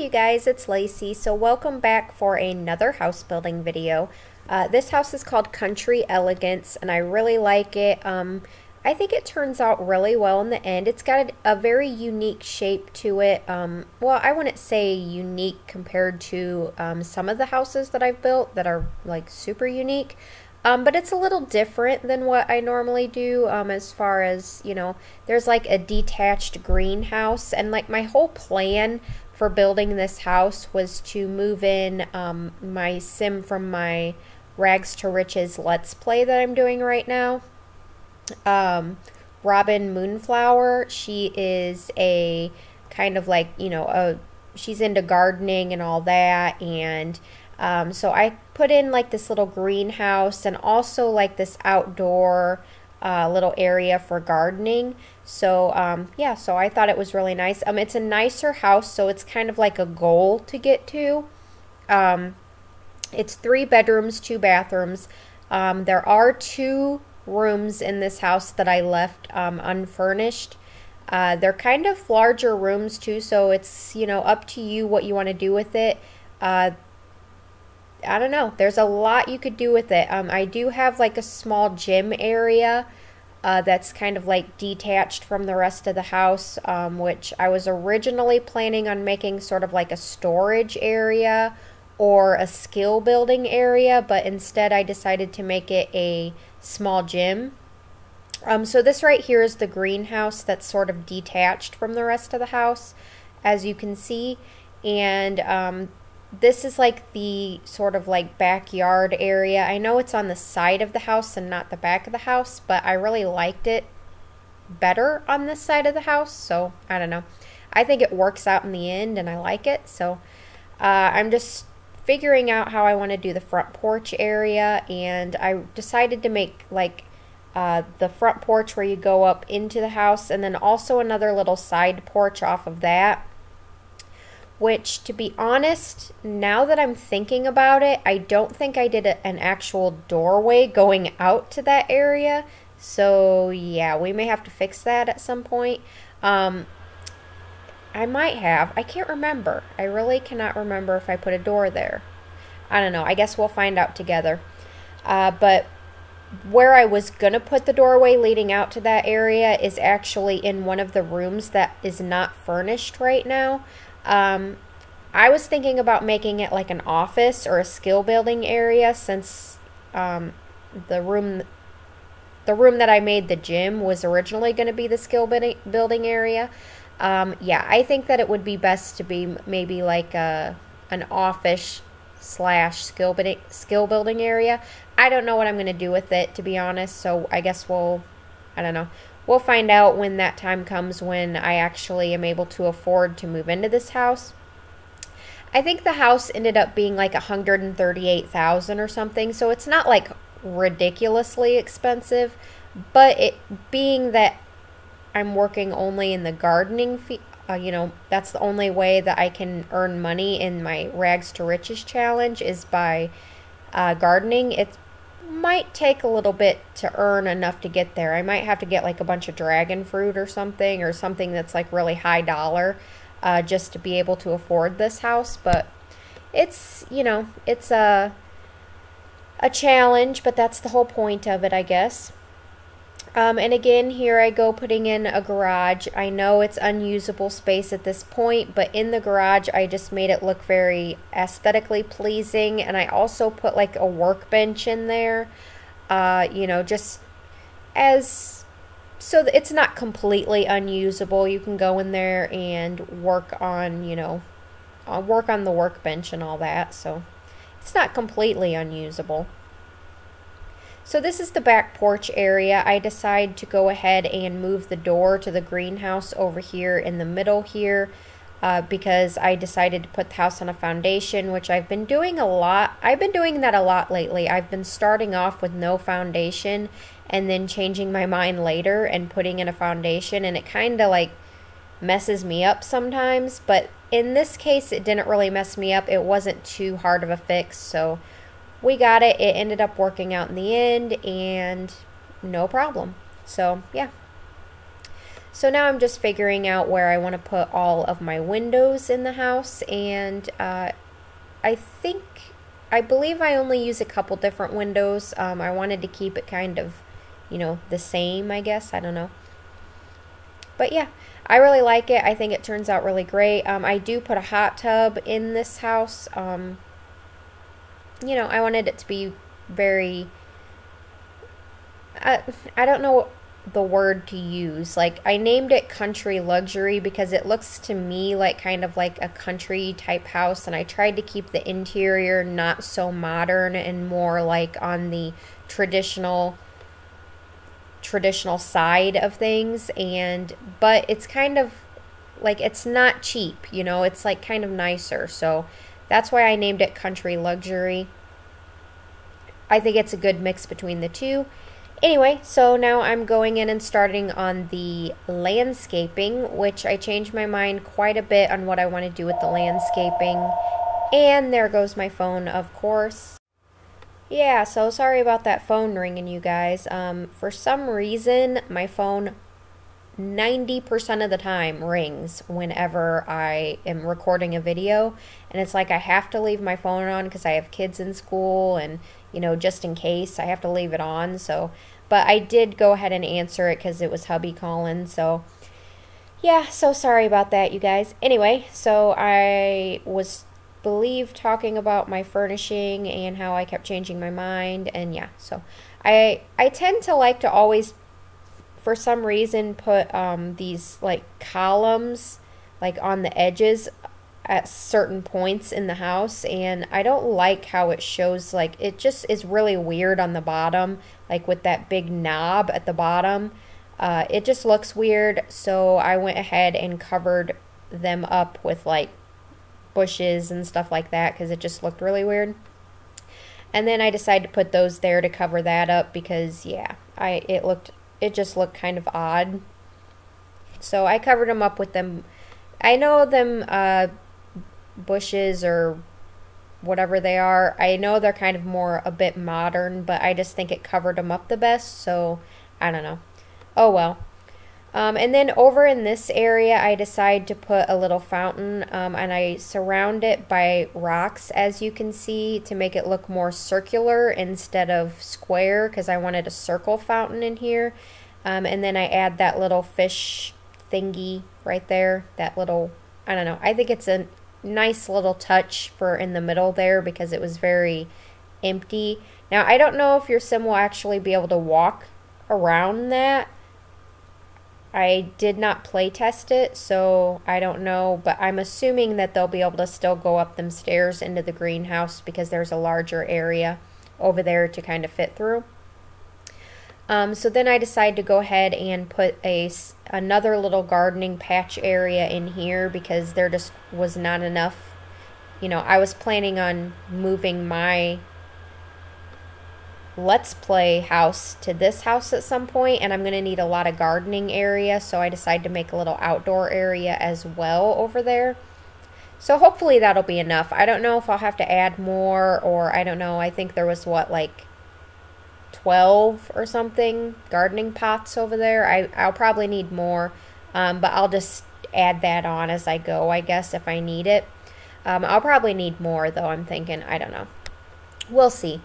you guys, it's Lacey. So welcome back for another house building video. This house is called Country Elegance and I really like it. I think it turns out really well in the end. It's got a very unique shape to it. Well, I wouldn't say unique compared to some of the houses that I've built that are like super unique. But it's a little different than what I normally do as far as, you know, there's like a detached greenhouse, and like my whole plan for building this house was to move in my sim from my Rags to Riches Let's Play that I'm doing right now. Robin Moonflower, she is a kind of like, you know, she's into gardening and all that, and so I put in like this little greenhouse and also like this outdoor little area for gardening. So yeah, so I thought it was really nice. It's a nicer house, so it's kind of like a goal to get to. It's 3 bedrooms, 2 bathrooms. There are 2 rooms in this house that I left unfurnished. They're kind of larger rooms too, so it's, you know, up to you what you want to do with it. I don't know. There's a lot you could do with it. I do have like a small gym area that's kind of like detached from the rest of the house, which I was originally planning on making sort of like a storage area or a skill building area, but instead I decided to make it a small gym. So this right here is the greenhouse that's sort of detached from the rest of the house, as you can see, and this is like the sort of like backyard area. I know it's on the side of the house and not the back of the house, but I really liked it better on this side of the house, so I don't know. I think it works out in the end and I like it, so I'm just figuring out how I want to do the front porch area, and I decided to make like the front porch where you go up into the house, and then also another little side porch off of that. Which, to be honest, now that I'm thinking about it, I don't think I did an actual doorway going out to that area. So, yeah, we may have to fix that at some point. I might have. I can't remember. I really cannot remember if I put a door there. I don't know. I guess we'll find out together. But where I was going to put the doorway leading out to that area is actually in one of the rooms that is not furnished right now. I was thinking about making it like an office or a skill building area, since the room that I made the gym was originally going to be the skill building area. Yeah, I think that it would be best to be maybe like an office / skill building area. I don't know what I'm going to do with it, to be honest, so I guess I don't know. We'll find out when that time comes, when I actually am able to afford to move into this house. I think the house ended up being like $138,000 or something, so it's not like ridiculously expensive, but it being that I'm working only in the gardening you know, that's the only way that I can earn money in my Rags to Riches challenge is by gardening. It might take a little bit to earn enough to get there. I might have to get like a bunch of dragon fruit or something that's like really high dollar just to be able to afford this house. But it's, you know, it's a challenge, but that's the whole point of it, I guess. And again, here I go putting in a garage. I know it's unusable space at this point, but in the garage I just made it look very aesthetically pleasing, and I also put like a workbench in there, you know, just as so that it's not completely unusable. You can go in there and work on, you know, work on the workbench and all that, so it's not completely unusable. So this is the back porch area. I decided to go ahead and move the door to the greenhouse over here in the middle here because I decided to put the house on a foundation, which I've been doing a lot. I've been doing that a lot lately. I've been starting off with no foundation and then changing my mind later and putting in a foundation, and it kind of like messes me up sometimes, but in this case it didn't really mess me up. It wasn't too hard of a fix, so we got it. It ended up working out in the end, and no problem. So, yeah. So now I'm just figuring out where I want to put all of my windows in the house, and I believe I only use a couple different windows. I wanted to keep it kind of, the same, I guess. I don't know. But yeah, I really like it. I think it turns out really great. I do put a hot tub in this house. I wanted it to be very, I don't know the word to use. Like, I named it country luxury because it looks to me like kind of like a country type house, and I tried to keep the interior not so modern and more like on the traditional side of things, but it's kind of like, it's not cheap, it's like kind of nicer. So that's why I named it country luxury. I think it's a good mix between the two. Anyway, so now I'm going in and starting on the landscaping, which I changed my mind quite a bit on what I want to do with the landscaping. And there goes my phone, of course. Yeah, so sorry about that phone ringing, you guys. For some reason, my phone 90% of the time rings whenever I am recording a video, and it's like I have to leave my phone on because I have kids in school, and just in case I have to leave it on. So, but I did go ahead and answer it because it was hubby calling. So yeah, so sorry about that, you guys. Anyway, so I was talking about my furnishing and how I kept changing my mind, and yeah, so I tend to like to always, for some reason, put these like columns like on the edges at certain points in the house, and I don't like how it shows. Like, it just is really weird on the bottom, like with that big knob at the bottom. It just looks weird, so I went ahead and covered them up with like bushes and stuff like that because it just looked really weird. And then I decided to put those there to cover that up because yeah, it just looked kind of odd. So I covered them up with them. I know them bushes or whatever they are. I know they're kind of more a bit modern, but I just think it covered them up the best. So I don't know. Oh well. And then over in this area, I decided to put a little fountain, and I surround it by rocks, as you can see, to make it look more circular instead of square, because I wanted a circle fountain in here. And then I add that little fish thingy right there, that little, I don't know, I think it's a nice little touch for in the middle there because it was very empty. Now, I don't know if your sim will actually be able to walk around that. I did not play test it, so I don't know, but I'm assuming that they'll be able to still go up them stairs into the greenhouse because there's a larger area over there to kind of fit through. So then I decided to go ahead and put another little gardening patch area in here because there just was not enough. I was planning on moving my Let's Play house to this house at some point, and I'm going to need a lot of gardening area, so I decided to make a little outdoor area as well over there. So hopefully that'll be enough. I don't know if I'll have to add more, or I don't know. I think there was, what, like 12 or something gardening pots over there. I'll probably need more, but I'll just add that on as I go, I guess, if I need it. I'll probably need more, though, I'm thinking. I don't know. We'll see.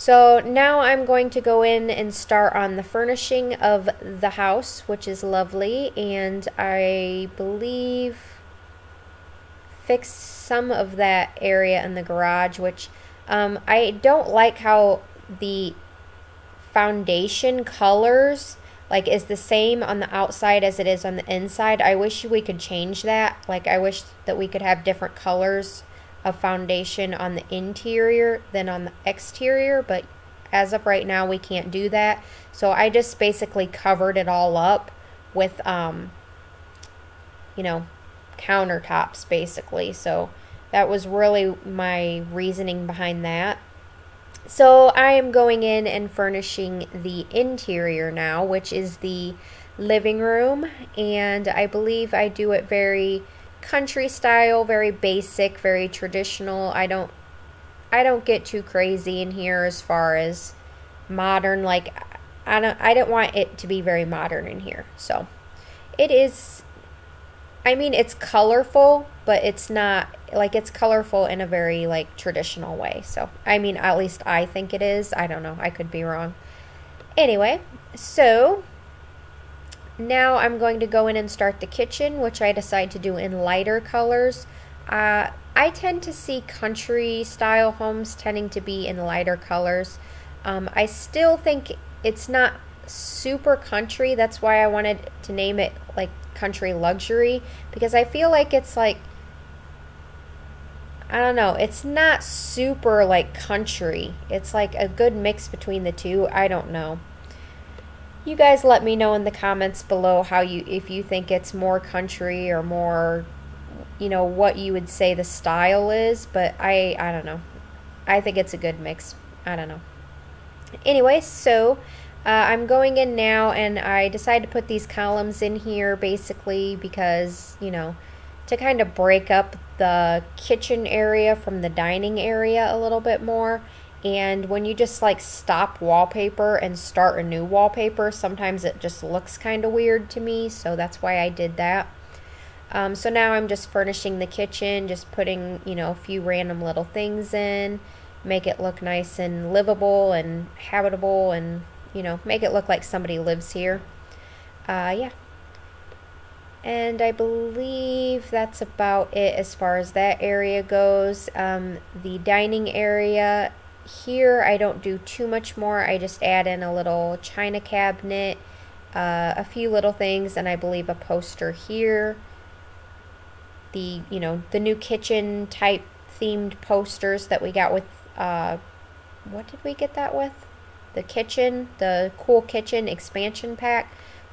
So now I'm going to go in and start on the furnishing of the house, which is lovely, and I believe fix some of that area in the garage, which I don't like how the foundation colors like is the same on the outside as it is on the inside. I wish we could change that. Like, I wish that we could have different colors of foundation on the interior than on the exterior, but as of right now we can't do that. So I just basically covered it all up with countertops basically. So that was really my reasoning behind that. So I am going in and furnishing the interior now, which is the living room, and I believe I do it very country style, very basic, very traditional. I don't get too crazy in here as far as modern. Like, I don't want it to be very modern in here. So it is, I mean, it's colorful, but it's not, like, it's colorful in a very, like, traditional way. So, I mean, at least I think it is. I don't know. I could be wrong. Anyway, so now I'm going to go in and start the kitchen, which I decide to do in lighter colors. I tend to see country style homes tending to be in lighter colors. I still think it's not super country. That's why I wanted to name it like country luxury, because I feel like it's like, I don't know, it's not super like country. It's like a good mix between the two. I don't know. You guys let me know in the comments below how if you think it's more country or more, you know, what you would say the style is, but I don't know. I think it's a good mix. I don't know. Anyway, so I'm going in now, and I decided to put these columns in here basically because, you know, to kind of break up the kitchen area from the dining area a little bit more. And when you just like stop wallpaper and start a new wallpaper, sometimes it just looks kind of weird to me, so that's why I did that. So now I'm just furnishing the kitchen, just putting, you know, a few random little things in, make it look nice and livable and habitable, and, you know, make it look like somebody lives here. Yeah. And I believe that's about it as far as that area goes. The dining area here, I don't do too much more. I just add in a little china cabinet, a few little things, and I believe a poster here. The, you know, the new kitchen type themed posters that we got with, what did we get that with? The kitchen, the cool kitchen expansion pack.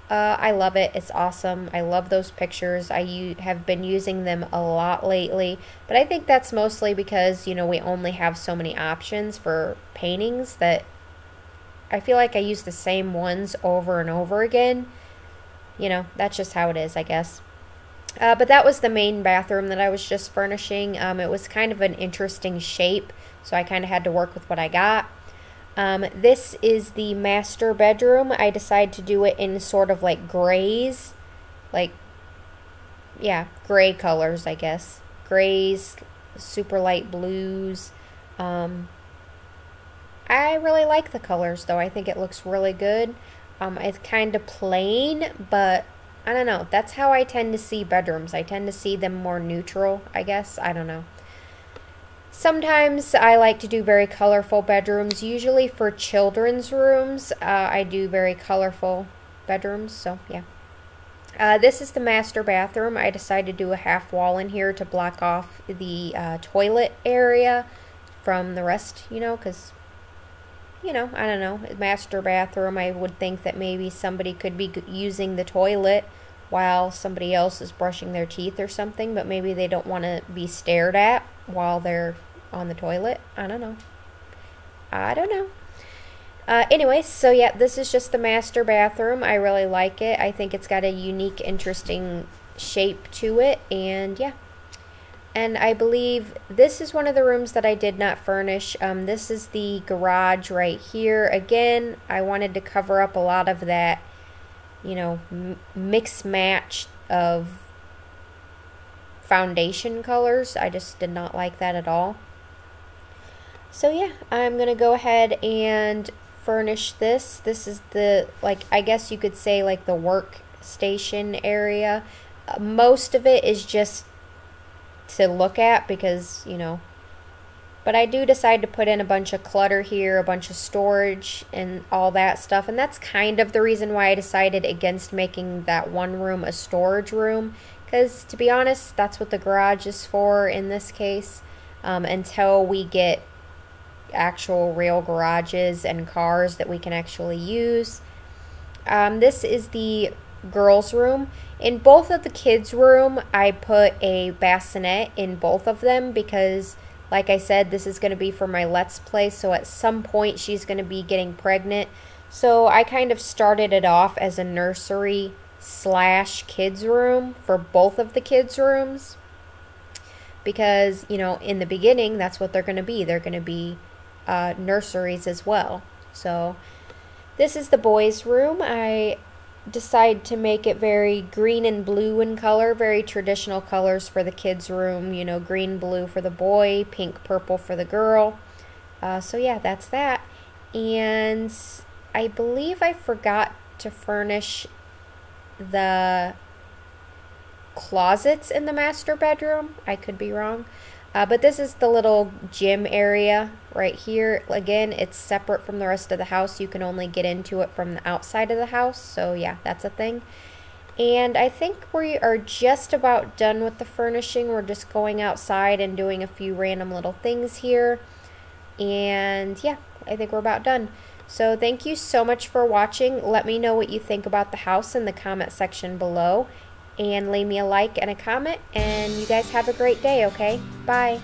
I love it. It's awesome. I love those pictures. I have been using them a lot lately, but I think that's mostly because, you know, we only have so many options for paintings that I feel like I use the same ones over and over again. You know, that's just how it is, I guess. But that was the main bathroom that I was just furnishing. It was kind of an interesting shape, so I kind of had to work with what I got. This is the master bedroom. I decided to do it in sort of like grays, like, yeah, gray colors, I guess. Grays, super light blues. I really like the colors, though. I think it looks really good. It's kind of plain, but I don't know. That's how I tend to see bedrooms. I tend to see them more neutral, I guess. I don't know. Sometimes I like to do very colorful bedrooms. Usually for children's rooms, I do very colorful bedrooms, so yeah. This is the master bathroom. I decided to do a half wall in here to block off the toilet area from the rest, you know, because, you know, I don't know, master bathroom, I would think that maybe somebody could be using the toilet while somebody else is brushing their teeth or something, but maybe they don't want to be stared at while they're on the toilet. I don't know. Anyway, so yeah, this is just the master bathroom. I really like it. I think it's got a unique, interesting shape to it, and yeah. And I believe this is one of the rooms that I did not furnish. This is the garage right here. Again, I wanted to cover up a lot of that, you know, mix match of foundation colors. I just did not like that at all. So yeah, I'm gonna go ahead and furnish this. This is the, like, I guess you could say like the workstation area. Most of it is just to look at because, you know, but I do decide to put in a bunch of clutter here, a bunch of storage and all that stuff, and that's kind of the reason why I decided against making that one room a storage room, because to be honest, that's what the garage is for in this case, until we get actual real garages and cars that we can actually use. This is the girls' room. In both of the kids' room, I put a bassinet in both of them because, like I said, this is going to be for my Let's Play, so at some point she's going to be getting pregnant. So I kind of started it off as a nursery / kids' room for both of the kids' rooms because, you know, in the beginning, that's what they're going to be. They're going to be nurseries as well. So this is the boys' room. I decide to make it very green and blue in color, very traditional colors for the kids' room, you know, green, blue for the boy, pink, purple for the girl. So yeah, that's that. And I believe I forgot to furnish the closets in the master bedroom. I could be wrong. But this is the little gym area right here. Again, it's separate from the rest of the house. You can only get into it from the outside of the house. So yeah, that's a thing. And I think we are just about done with the furnishing. We're just going outside and doing a few random little things here. And yeah, I think we're about done. So thank you so much for watching. Let me know what you think about the house in the comment section below. And leave me a like and a comment. And you guys have a great day, okay? Bye.